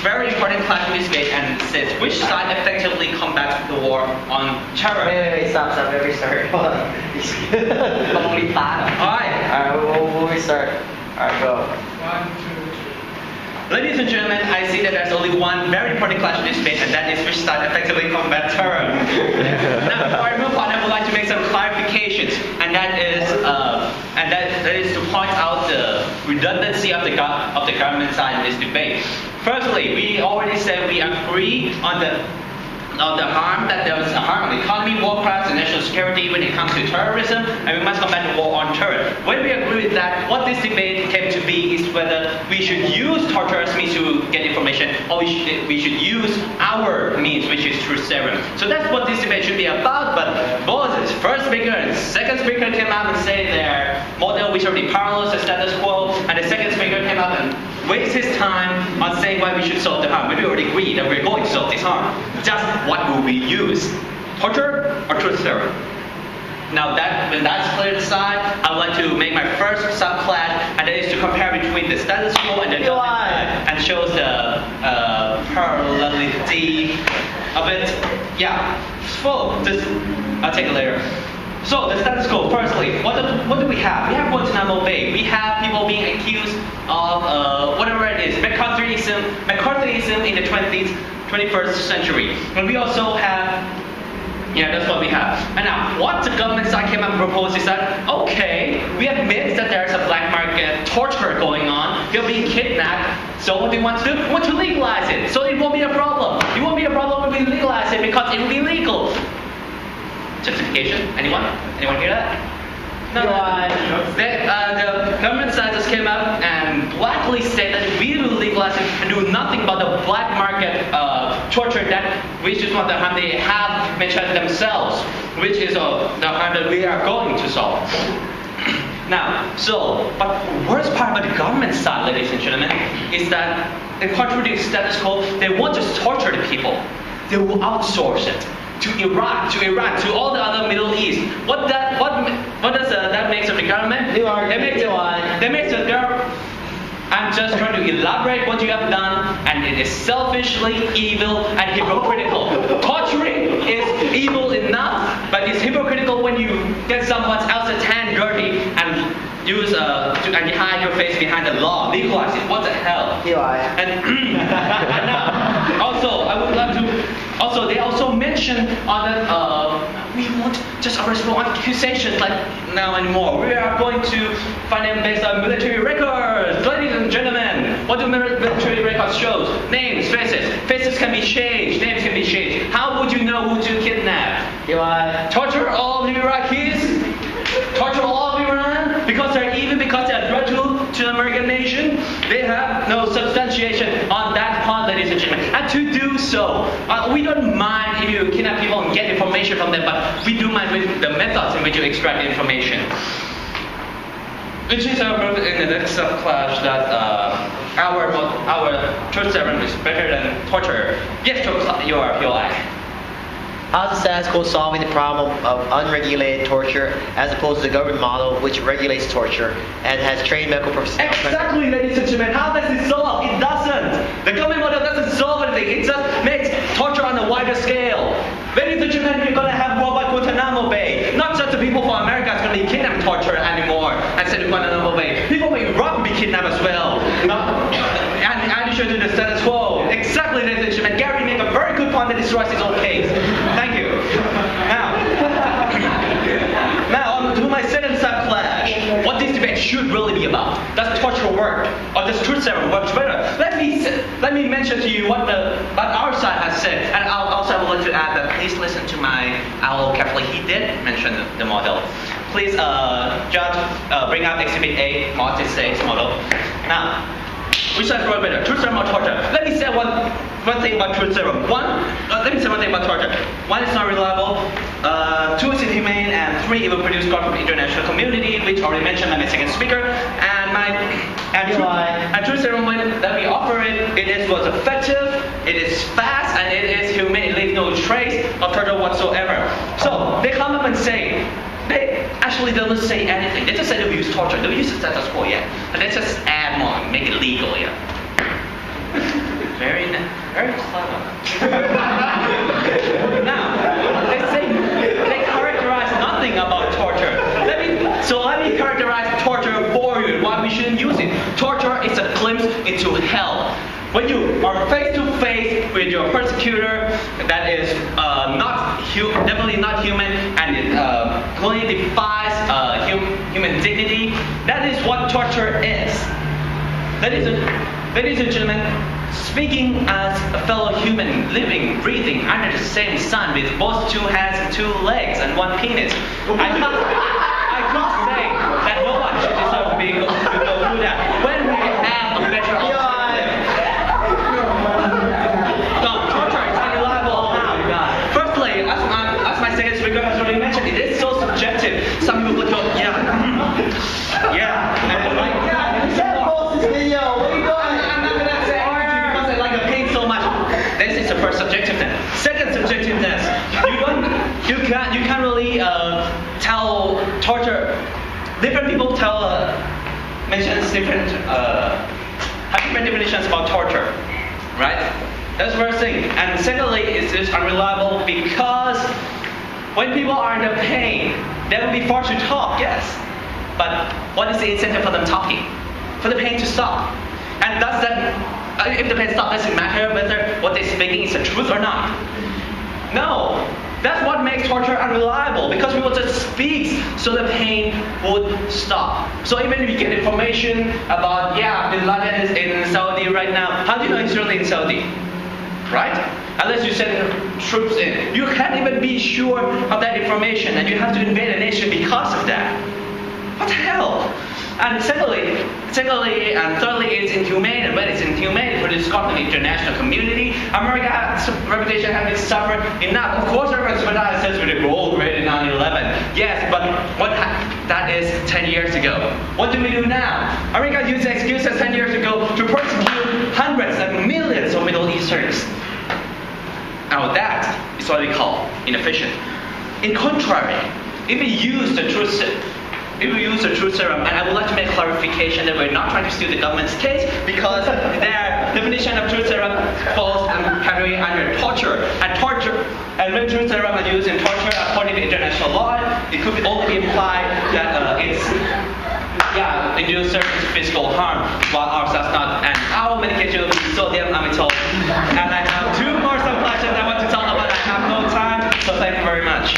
very important clash in this debate, and it says which side effectively combats the war on terror. Wait, stop, let me restart. Hold on. Alright, we'll restart. Alright, go. 1, 2, 3. Ladies and gentlemen, I see that there's only one very important clash in this debate, and that is which side effectively combats terror. Now, before I move on, I would like to make some clarifications, and that is to point out the redundancy of the government side in this debate. Firstly, we already said we agree on the harm that there is a harm on the economy, war crimes, and national security when it comes to terrorism, and we must combat the war on terror. When we agree with that, what this debate came to be is whether we should use torture as means to get information, or we should use our means, which is truth serum. So that's what this debate should be about. But both the first speaker and the second speaker came out and say their model which already parallels the status quo, and the second speaker came out and waste his time on saying why we should solve the harm. We already agree that we're going to solve this harm. Just what will we use? Torture or truth serum? Now when that's cleared aside, I would like to make my first subclass, and that is to compare between the status quo and the government side, and shows the parallelity of it. Yeah, full. I'll take it later. So the status quo. Firstly, what do we have? We have Guantanamo Bay. We have people being accused of whatever it is, McCarthyism in the 21st century. And we also have. Yeah, that's what we have. And now, what the government side came up and proposed is that, okay, we admit that there's a black market torture going on, you're being kidnapped, so what do we want to do? We want to legalize it, so it won't be a problem. It won't be a problem when we legalize it because it will be legal. Justification? Anyone? Anyone hear that? No. The government side just came up and blackly said that if we will legalize it and do nothing about the black market torture, which is what the harm they have mentioned themselves, which is the harm that we are going to solve. Now, but the worst part about the government side, ladies and gentlemen, is that in contrary to the status quo, they won't just torture the people, they will outsource it. To Iraq, to Iran, to all the other Middle East. What does that make of the government? I'm just trying to elaborate what you have done, and it is selfishly evil and hypocritical. Torturing is evil enough, but it's hypocritical when you get someone else's hand dirty and use and you hide your face behind the law. Legalize it. What the hell? And now, also, I would love to. Also, they also mentioned on that we won't just arrest for accusations like now anymore. We are going to find them based on military records. Ladies and gentlemen, what do military records show? Names, faces. Faces can be changed. Names can be changed. How would you know who to kidnap? Torture all the Iraqis? Torture all of Iran? Because they're dreadful to the American nation? They have no substantiation on that part, ladies and gentlemen. And to do so, we don't mind if you kidnap people and get information from them, but we do mind with the methods in which you extract the information. Which is in the next subclass that our truth serum is better than torture. Yes, your eye. How is the status quo solving the problem of unregulated torture as opposed to the government model which regulates torture and has trained medical personnel? Exactly, ladies and gentlemen. How does it solve? It doesn't. The government model doesn't solve anything. It just makes torture on a wider scale. Ladies and gentlemen, we're going to have war by Guantanamo Bay. Not just the people from America are going to be kidnapped torture anymore and sent to Guantanamo Bay. People from Iraq will be kidnapped as well. And addition to the status quo. Exactly, ladies and gentlemen. Gary made a very good point that destroys his own case. Thank you. Now on to my second subclass. What this debate should really be about. Does torture work? Or does truth serum work better? Let me mention to you what our side has said. And also I would like to add that please listen to my owl carefully. He did mention the model. Please judge, bring up Exhibit A, Martin says model. Now, which side works better, truth serum or torture? Let me say one thing about truth serum. Let me say one thing about torture. One, it's not reliable. Two, it's inhumane. And three, it will produce conflict from the international community, which already mentioned by my second speaker. And truth serum, when that we offer it was effective, it is fast, and it is humane. It leaves no trace of torture whatsoever. So they come up and say. They actually don't say anything. They just say they will use torture. They will use the status quo yet. And they just add more, make it legal yet. Very nice. Very clever. Now, they say they characterize nothing about torture. Let me characterize torture for you, why we shouldn't use it. Torture is a glimpse into hell. When you are face to face with your persecutor, that is definitely not human, and it clearly defies human dignity. That is what torture is. Ladies and gentlemen, speaking as a fellow human living, breathing under the same sun with both 2 hands, 2 legs, and 1 penis, I can't say that no one should deserve to go through that. When we have a better alternative. No, torture is unreliable now, you guys. Firstly, as my second speaker has already mentioned, it is so subjective. Some people will go, yeah, and it's like, This video, what are you doing? I'm not gonna say anything because I like the pain so much. This is the first subjectiveness. Second subjectiveness, you can't really tell torture. Different people mentions different have different definitions about torture, right? That's the first thing. And secondly, it's just unreliable because when people are in the pain, they will be forced to talk, yes. But what is the incentive for them talking? For the pain to stop. And does that, if the pain stops, does it matter whether what they're speaking is the truth or not? No. That's what makes torture unreliable, because people just speak so the pain would stop. So even if you get information about, Bin Laden is in Saudi right now, how do you know he's really in Saudi? Right? Unless you send troops in. You can't even be sure of that information, and you have to invade a nation because of that. What the hell? And secondly and thirdly, it's inhumane. And when it's inhumane for the Scotland international community, America's reputation has been suffered enough. Of course, everyone's says with the gold grade in 9/11. Yes, but that is 10 years ago. What do we do now? America used excuses 10 years ago to persecute hundreds and millions of Middle Easterns. Now that is what we call inefficient. In contrary, if we use the truth serum, and I would like to make clarification that we're not trying to steal the government's case, because their definition of truth serum falls category under torture. And when truth serum is used in torture according to international law, it could only imply that it's induce certain physical harm, while ours does not. And our medication will be sodium amytal. And I have 2 more subclasses I want to talk about. I have no time, so thank you very much.